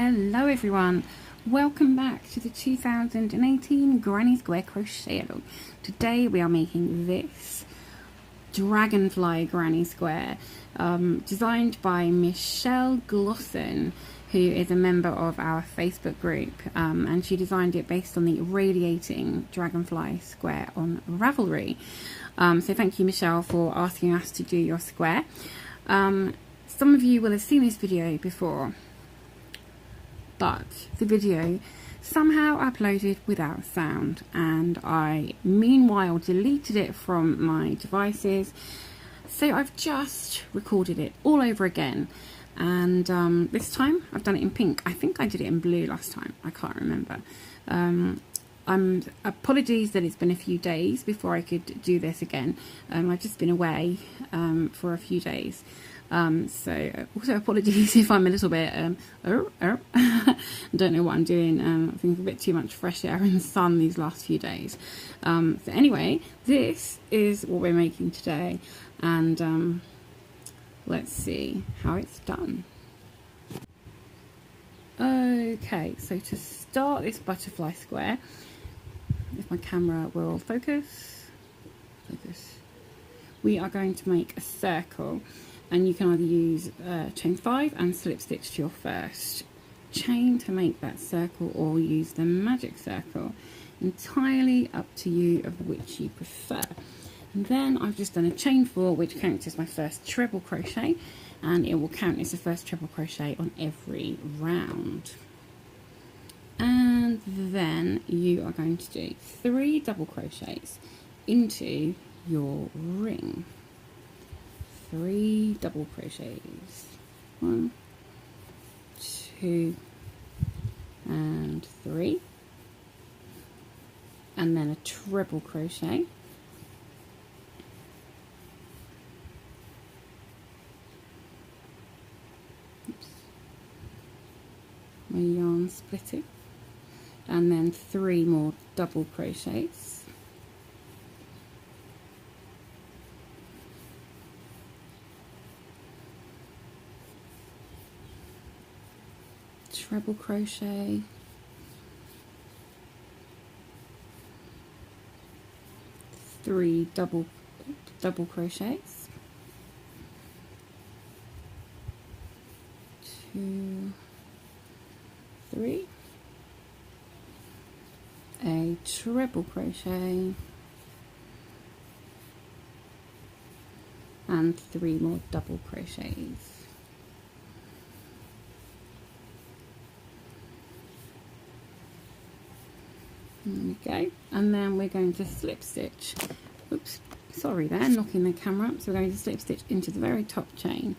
Hello everyone, welcome back to the 2018 Granny Square Crochet Along. Today we are making this Dragonfly Granny Square, designed by Michelle Glosson, who is a member of our Facebook group, and she designed it based on the radiating Dragonfly square on Ravelry. So thank you, Michelle, for asking us to do your square. Some of you will have seen this video before, but the video somehow uploaded without sound, and I meanwhile deleted it from my devices, so I've just recorded it all over again. And this time I've done it in pink. I think I did it in blue last time, I can't remember. Apologies that it's been a few days before I could do this again. I've just been away for a few days. So also apologies if I'm a little bit don't know what I'm doing. I think a bit too much fresh air and sun these last few days. So anyway, this is what we're making today, and let's see how it's done. Okay, so to start this butterfly square, if my camera will focus, we are going to make a circle. And you can either use chain 5 and slip stitch to your first chain to make that circle, or use the magic circle. Entirely up to you of which you prefer. And then I've just done a chain 4, which counts as my first treble crochet, and it will count as the first treble crochet on every round. And then you are going to do 3 double crochets into your ring. 3 double crochets, 1, 2, and 3, and then a treble crochet, my yarn splitting, and then 3 more double crochets. Treble crochet, three double crochets, 2, 3, a treble crochet, and 3 more double crochets. There we go, and then we're going to slip stitch. Oops, sorry there, knocking the camera up. So we're going to slip stitch into the very top chain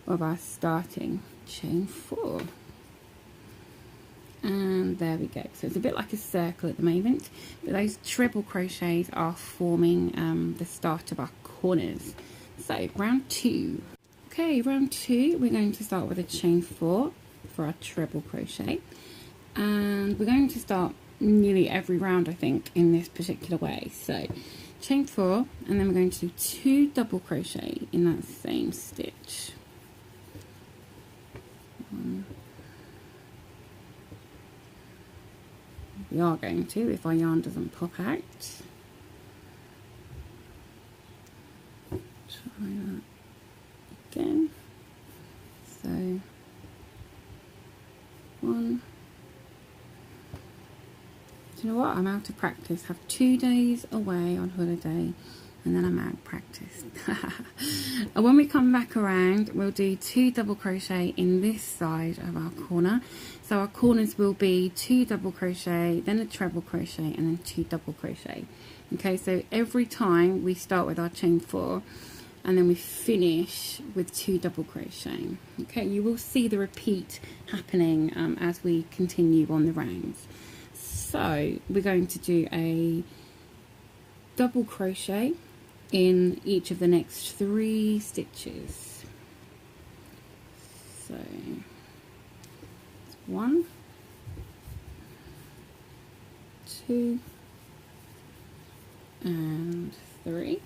of our starting chain 4. And there we go. So it's a bit like a circle at the moment, but those treble crochets are forming the start of our corners. So round 2. Okay, round 2, we're going to start with a chain 4 for our treble crochet, and we're going to start nearly every round, I think, in this particular way. So chain 4, and then we're going to do 2 double crochet in that same stitch. 1. We are going to, if our yarn doesn't pop out. Try that again. So 1. Do you know what? I'm out of practice. Have 2 days away on holiday, and then I'm out of practice. And when we come back around, we'll do 2 double crochet in this side of our corner. So our corners will be 2 double crochet, then a treble crochet, and then 2 double crochet. Okay, so every time we start with our chain 4, and then we finish with 2 double crochet. Okay, you will see the repeat happening as we continue on the rounds. So we're going to do a double crochet in each of the next 3 stitches. So it's 1, 2, and 3.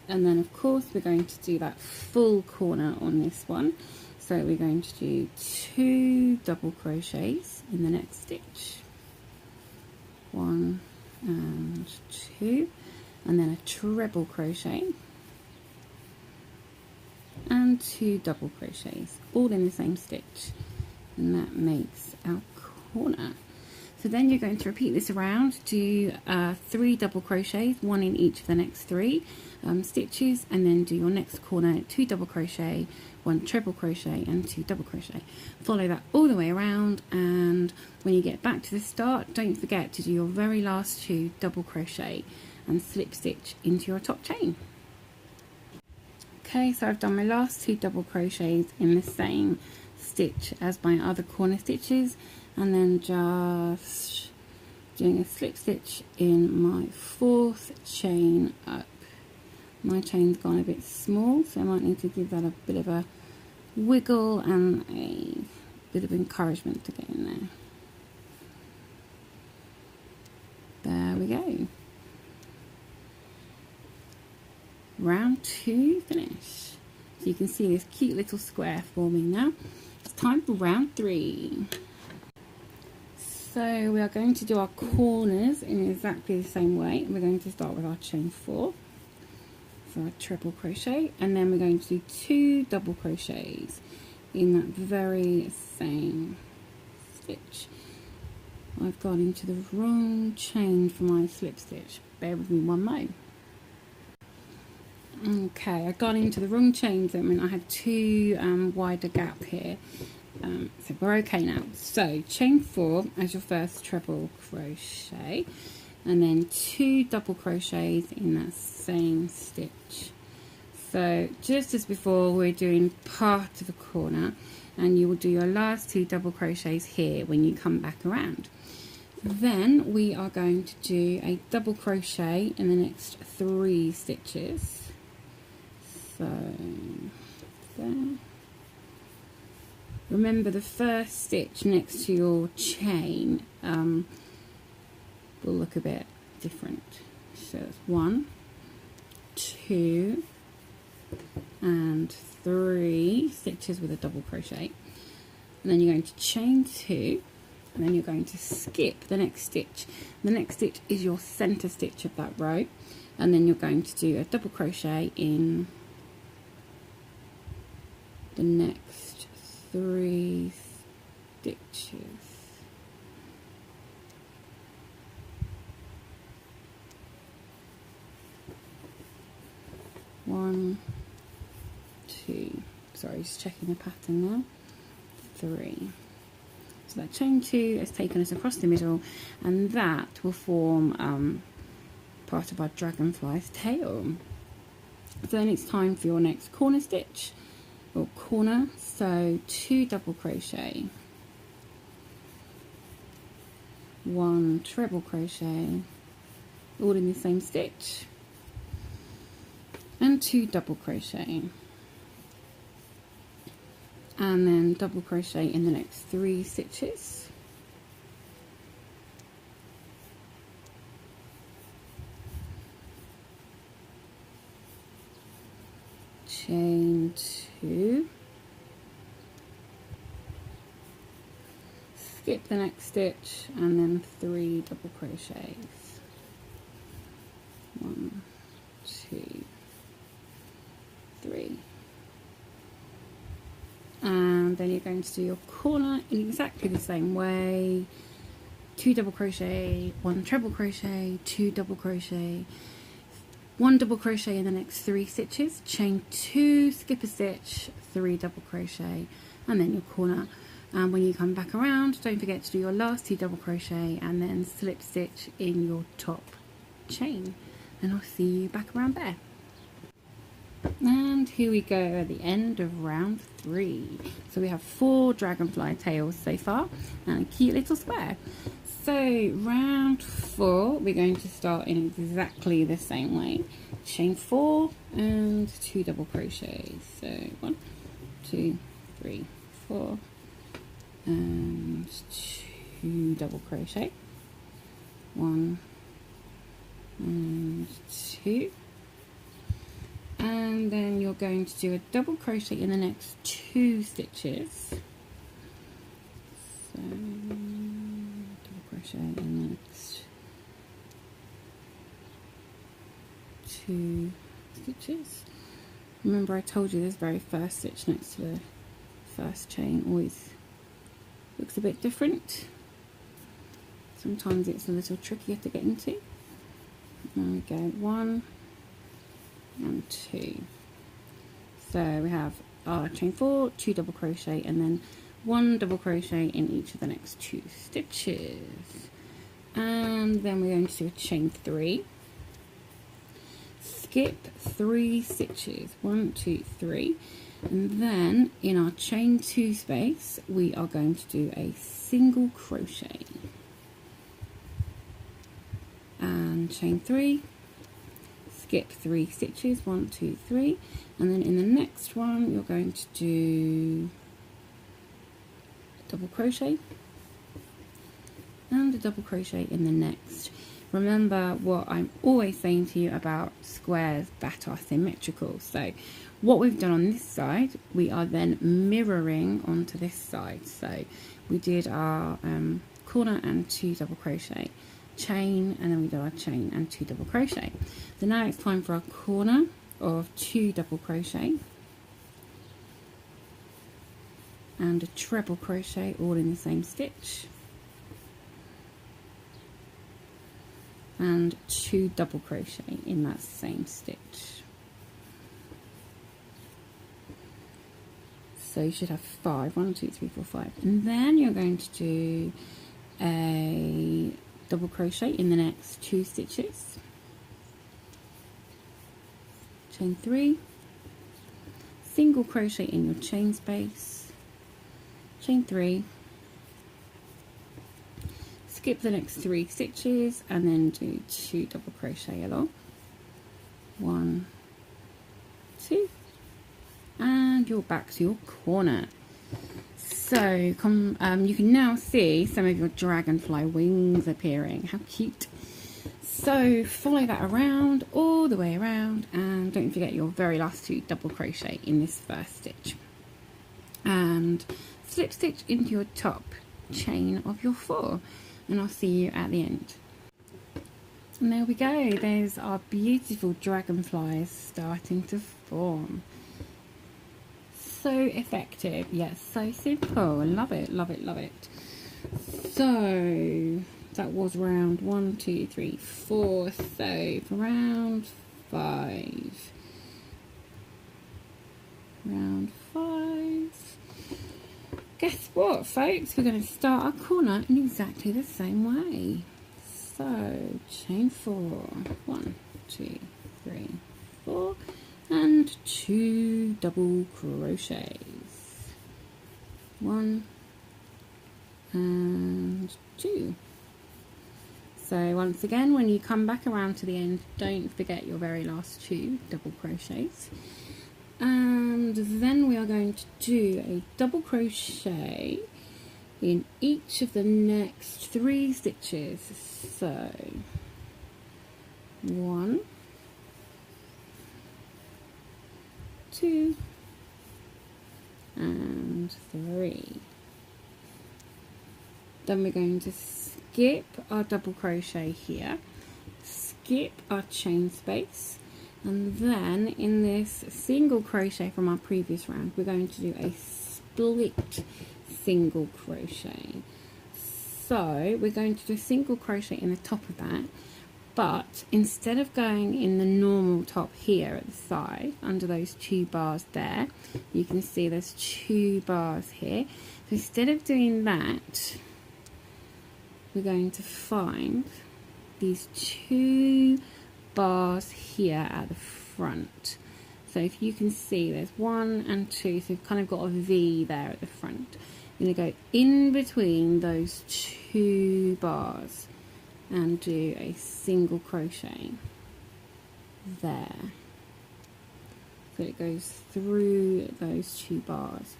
And then of course we're going to do that full corner on this one. So So we're going to do 2 double crochets in the next stitch, 1 and 2, and then a treble crochet and 2 double crochets, all in the same stitch, and that makes our corner. So then you're going to repeat this around, do 3 double crochets, 1 in each of the next 3 stitches, and then do your next corner, 2 double crochet, 1 treble crochet and 2 double crochet. Follow that all the way around, and when you get back to the start, don't forget to do your very last 2 double crochet and slip stitch into your top chain. Okay, so I've done my last 2 double crochets in the same stitch as my other corner stitches, and then just doing a slip stitch in my 4th chain up. My chain's gone a bit small, so I might need to give that a bit of a wiggle and a bit of encouragement to get in there. There we go. Round 2 finish. So you can see this cute little square forming now. It's time for round 3. So we are going to do our corners in exactly the same way. We're going to start with our chain 4 for our treble crochet, and then we're going to do 2 double crochets in that very same stitch. I've gone into the wrong chain for my slip stitch. Bear with me one moment. Okay, I got into the wrong chain, so I mean I had 2 wider gap here. So we're okay now. So chain 4 as your first treble crochet, and then 2 double crochets in that same stitch. So just as before, we're doing part of a corner, and you will do your last 2 double crochets here when you come back around. Then we are going to do a double crochet in the next 3 stitches. So there. Remember, the first stitch next to your chain will look a bit different. So it's 1, 2 and 3 stitches with a double crochet, and then you're going to chain 2, and then you're going to skip the next stitch. The next stitch is your center stitch of that row, and then you're going to do a double crochet in the next 3 stitches. One, 2, sorry, just checking the pattern now, 3. So that chain 2 has taken us across the middle, and that will form part of our dragonfly's tail. So then it's time for your next corner stitch, or corner. So 2 double crochet, 1 treble crochet, all in the same stitch, and 2 double crochet, and then double crochet in the next 3 stitches. Chain 2, skip the next stitch, and then 3 double crochets. 1, 2, 3. And then you're going to do your corner in exactly the same way. 2 double crochet, 1 treble crochet, 2 double crochet, 1 double crochet in the next 3 stitches, chain 2, skip a stitch, 3 double crochet, and then your corner. And when you come back around, don't forget to do your last 2 double crochet and then slip stitch in your top chain. And I'll see you back around there. And here we go at the end of round 3. So we have 4 dragonfly tails so far and a cute little square. So round 4, we're going to start in exactly the same way. Chain 4 and 2 double crochets. So 1, 2, 3, 4 and 2 double crochet. 1 and 2. and then you're going to do a double crochet in the next 2 stitches. So double crochet in the next 2 stitches. Remember, I told you this very first stitch next to the first chain always looks a bit different. Sometimes it's a little trickier to get into. There we go, 1 and 2. So we have our chain 4, 2 double crochet, and then 1 double crochet in each of the next 2 stitches. And then we're going to do a chain 3. Skip 3 stitches, 1, 2, 3, and then in our chain 2 space we are going to do a single crochet and chain 3, skip 3 stitches, 1, 2, 3, and then in the next one you're going to do a double crochet and a double crochet in the next. Remember what I'm always saying to you about squares that are symmetrical. So what we've done on this side, we are then mirroring onto this side. So we did our corner and 2 double crochet, chain, and then we did our chain and 2 double crochet. So now it's time for our corner of 2 double crochet and a treble crochet all in the same stitch. And 2 double crochet in that same stitch. So you should have 5, 1, 2, 3, 4, 5, and then you're going to do a double crochet in the next 2 stitches, chain 3, single crochet in your chain space, chain 3, skip the next 3 stitches, and then do 2 double crochet along, 1, 2, and you're back to your corner. So you can now see some of your dragonfly wings appearing. How cute. So follow that around, all the way around, and don't forget your very last 2 double crochet in this first stitch, and slip stitch into your top chain of your 4. And I'll see you at the end. And there we go, there's our beautiful dragonflies starting to form. So effective, yes, so simple. Love it, love it, love it. So that was round 1, 2, 3, 4. So for round 5. Round 5. Guess what, folks? We're going to start our corner in exactly the same way. So, chain 4, 1, 2, 3, 4, and 2 double crochets. 1 and 2. So once again, when you come back around to the end, don't forget your very last 2 double crochets. And then we are going to do a double crochet in each of the next 3 stitches. So 1, 2, and 3. Then we're going to skip our double crochet here, skip our chain space, and then in this single crochet from our previous round we're going to do a split single crochet. So we're going to do a single crochet in the top of that, but instead of going in the normal top here at the side under those 2 bars there, you can see there's 2 bars here. So instead of doing that, we're going to find these 2 bars here at the front. So if you can see, there's 1 and 2, so you've kind of got a V there at the front. You're going to go in between those 2 bars and do a single crochet there. So it goes through those 2 bars.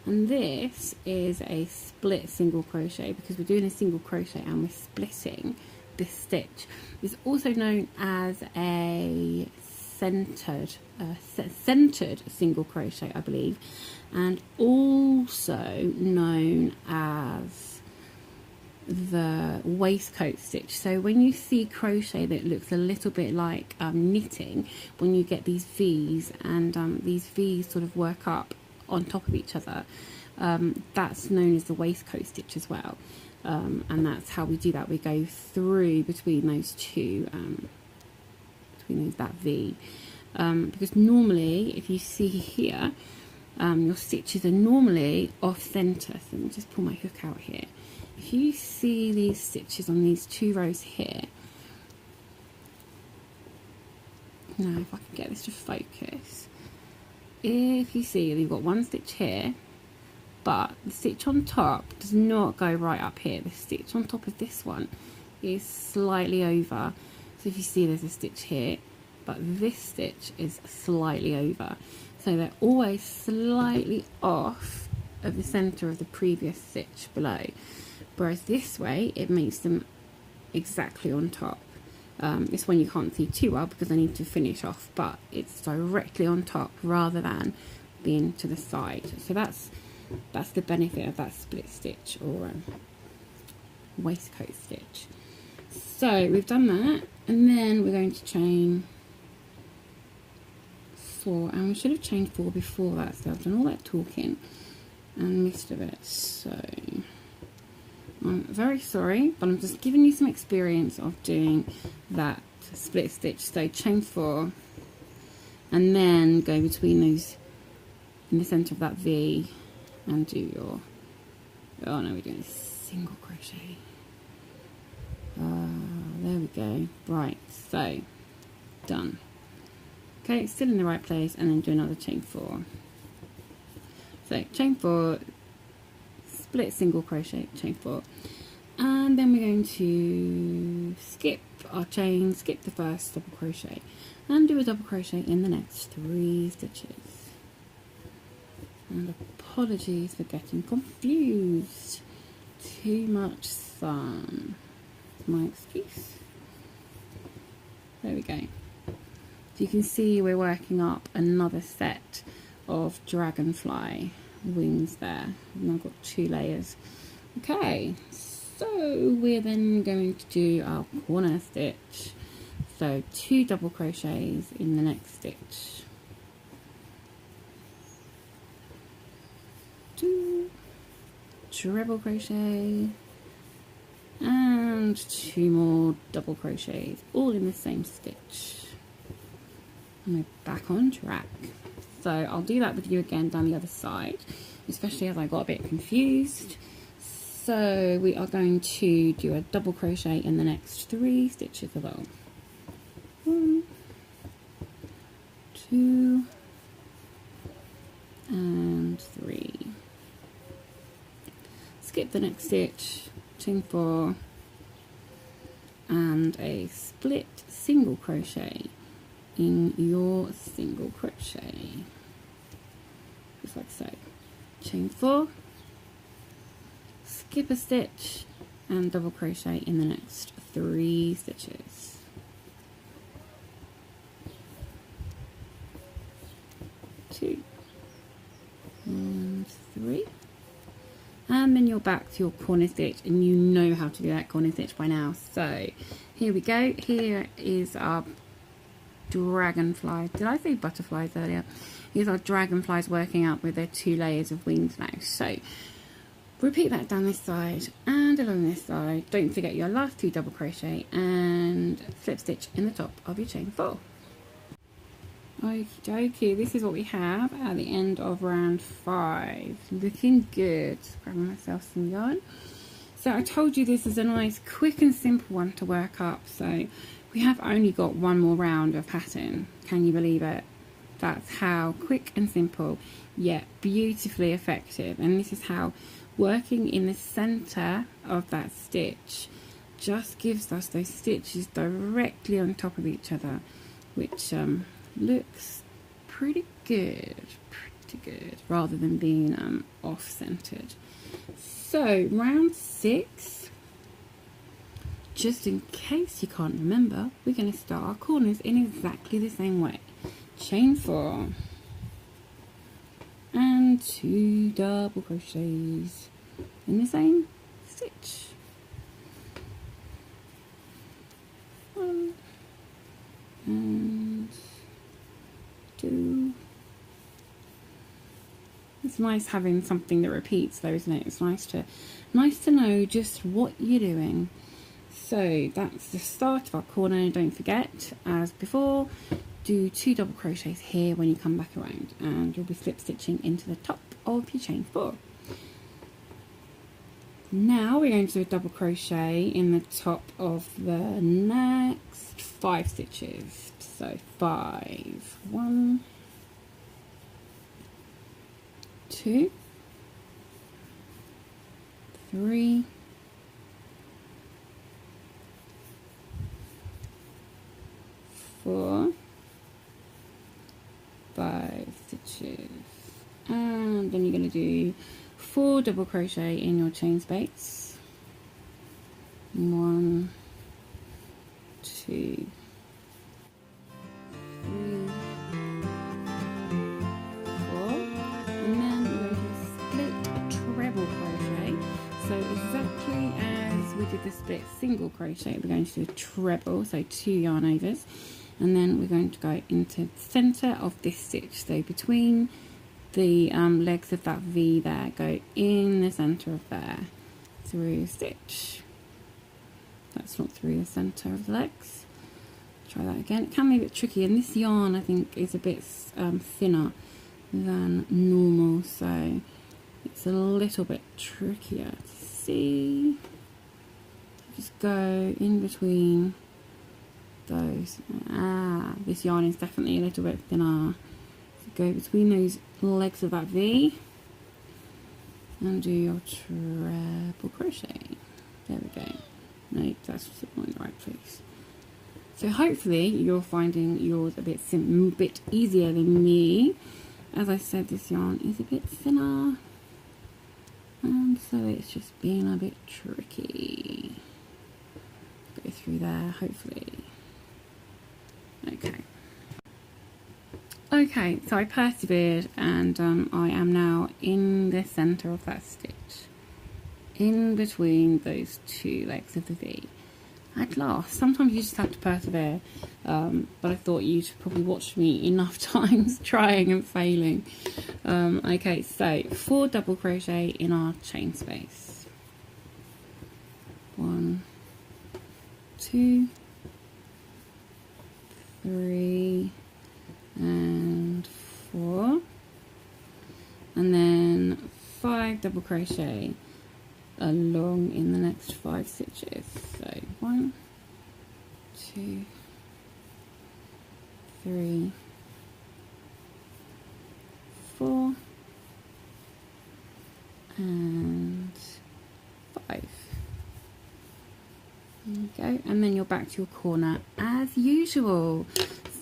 And this is a split single crochet because we're doing a single crochet and we're splitting this stitch. It's also known as a centered single crochet, I believe, and also known as the waistcoat stitch. So when you see crochet that looks a little bit like knitting, when you get these V's and these V's sort of work up on top of each other, that's known as the waistcoat stitch as well. And that's how we do that. We go through between those two, that V, because normally if you see here, your stitches are normally off center. So let me just pull my hook out here. If you see these stitches on these 2 rows here, now if I can get this to focus, if you see you've got 1 stitch here, but the stitch on top does not go right up here. The stitch on top of this one is slightly over. So if you see there's a stitch here, but this stitch is slightly over. So they're always slightly off of the center of the previous stitch below. Whereas this way, it makes them exactly on top. This one you can't see too well because I need to finish off, but it's directly on top rather than being to the side. So that's the benefit of that split stitch or waistcoat stitch. So we've done that, and then we're going to chain 4, and we should have chained 4 before that, so I've done all that talking and missed a bit. So I'm very sorry, but I'm just giving you some experience of doing that split stitch. So chain 4 and then go between those in the center of that V and do your, oh no, we're doing a single crochet. There we go. Right, so done. Okay, still in the right place, and then do another chain 4. So chain 4, split single crochet, chain 4, and then we're going to skip our chain, skip the first double crochet, and do a double crochet in the next 3 stitches. And apologies for getting confused. Too much sun. My excuse. There we go. So you can see we're working up another set of Dragonfly wings there. And I've got 2 layers. Okay, so we're then going to do our corner stitch. So 2 double crochets in the next stitch. 2 treble crochet and 2 more double crochets, all in the same stitch. And we're back on track. So I'll do that with you again down the other side, especially as I got a bit confused. So we are going to do a double crochet in the next 3 stitches as well. 1, 2 and 3. Skip the next stitch, chain 4 and a split single crochet in your single crochet, just like so. Chain 4, skip a stitch and double crochet in the next 3 stitches. 2 and 3. And then you're back to your corner stitch, and you know how to do that corner stitch by now. So here we go. Here is our dragonfly. Did I say butterflies earlier? Here's our dragonflies working out with their 2 layers of wings now. So repeat that down this side and along this side. Don't forget your last 2 double crochet and slip stitch in the top of your chain 4. Okie dokie, this is what we have at the end of round 5. Looking good. Grabbing myself some yarn. So I told you this is a nice, quick and simple one to work up. So we have only got 1 more round of pattern. Can you believe it? That's how quick and simple, yet beautifully effective. And this is how working in the center of that stitch just gives us those stitches directly on top of each other, which looks pretty good, rather than being off-centered. So round 6, just in case you can't remember, we're going to start our corners in exactly the same way. chain 4 and 2 double crochets in the same stitch. 1 and 2. It's nice having something that repeats though, isn't it? It's nice to know just what you're doing. So that's the start of our corner. Don't forget, as before, do 2 double crochets here when you come back around, and you'll be slip stitching into the top of your chain 4. Now we're going to do a double crochet in the top of the next 5 stitches. So 5, 1, 2, 3, 4, 5 stitches, and then you're going to do 4 double crochet in your chain space. 1, 2, 3, 4, and then we're going to split treble crochet. So exactly as we did the split single crochet, we're going to do a treble, so 2 yarn overs, and then we're going to go into the center of this stitch. So between the legs of that V there, go in the center of there, through stitch. That's not through the center of the legs. Try that again. It can be a bit tricky, and this yarn I think is a bit thinner than normal, so it's a little bit trickier to see. Just go in between those. This yarn is definitely a little bit thinner. So go between those legs of that V and do your treble crochet. There we go. Nope, that's not in the right place. So hopefully you're finding yours a bit easier than me. As I said, this yarn is a bit thinner, and so it's just being a bit tricky. Go through there, hopefully. Okay, so I persevered, and I am now in the center of that stitch, in between those 2 legs of the V. At last. Sometimes you just have to persevere, but I thought you'd probably watched me enough times trying and failing. Okay, so 4 double crochet in our chain space. 1, 2, 3, and 4, and then 5 double crochet along in the next 5 stitches. So 1, 2, 3, 4, and 5. There you go, and then you're back to your corner as usual.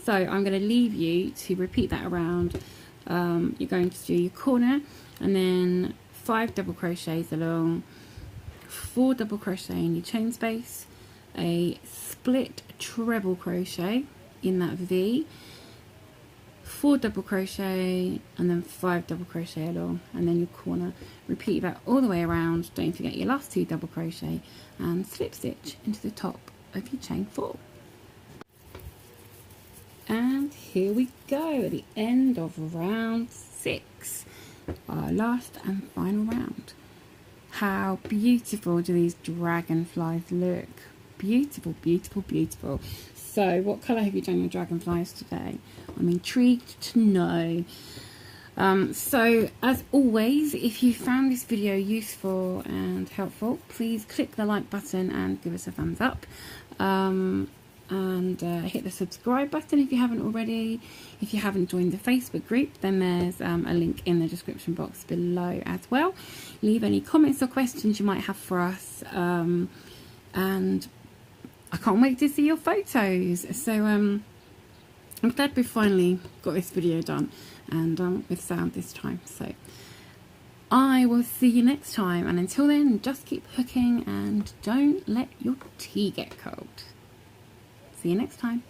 So I'm going to leave you to repeat that around. You're going to do your corner, and then 5 double crochets along, 4 double crochet in your chain space, a split treble crochet in that V, 4 double crochet, and then 5 double crochet along, and then your corner. Repeat that all the way around. Don't forget your last 2 double crochet and slip stitch into the top of your chain 4. And here we go at the end of round 6, our last and final round. How beautiful do these dragonflies look? Beautiful, beautiful, beautiful. So what colour have you done your dragonflies today? I'm intrigued to know. So as always, if you found this video useful and helpful, please click the like button and give us a thumbs up. And hit the subscribe button if you haven't already. If you haven't joined the Facebook group, then there's a link in the description box below as well. Leave any comments or questions you might have for us, and I can't wait to see your photos. So I'm glad we finally got this video done, and with sound this time. So I will see you next time, and until then, just keep hooking and don't let your tea get cold. See you next time.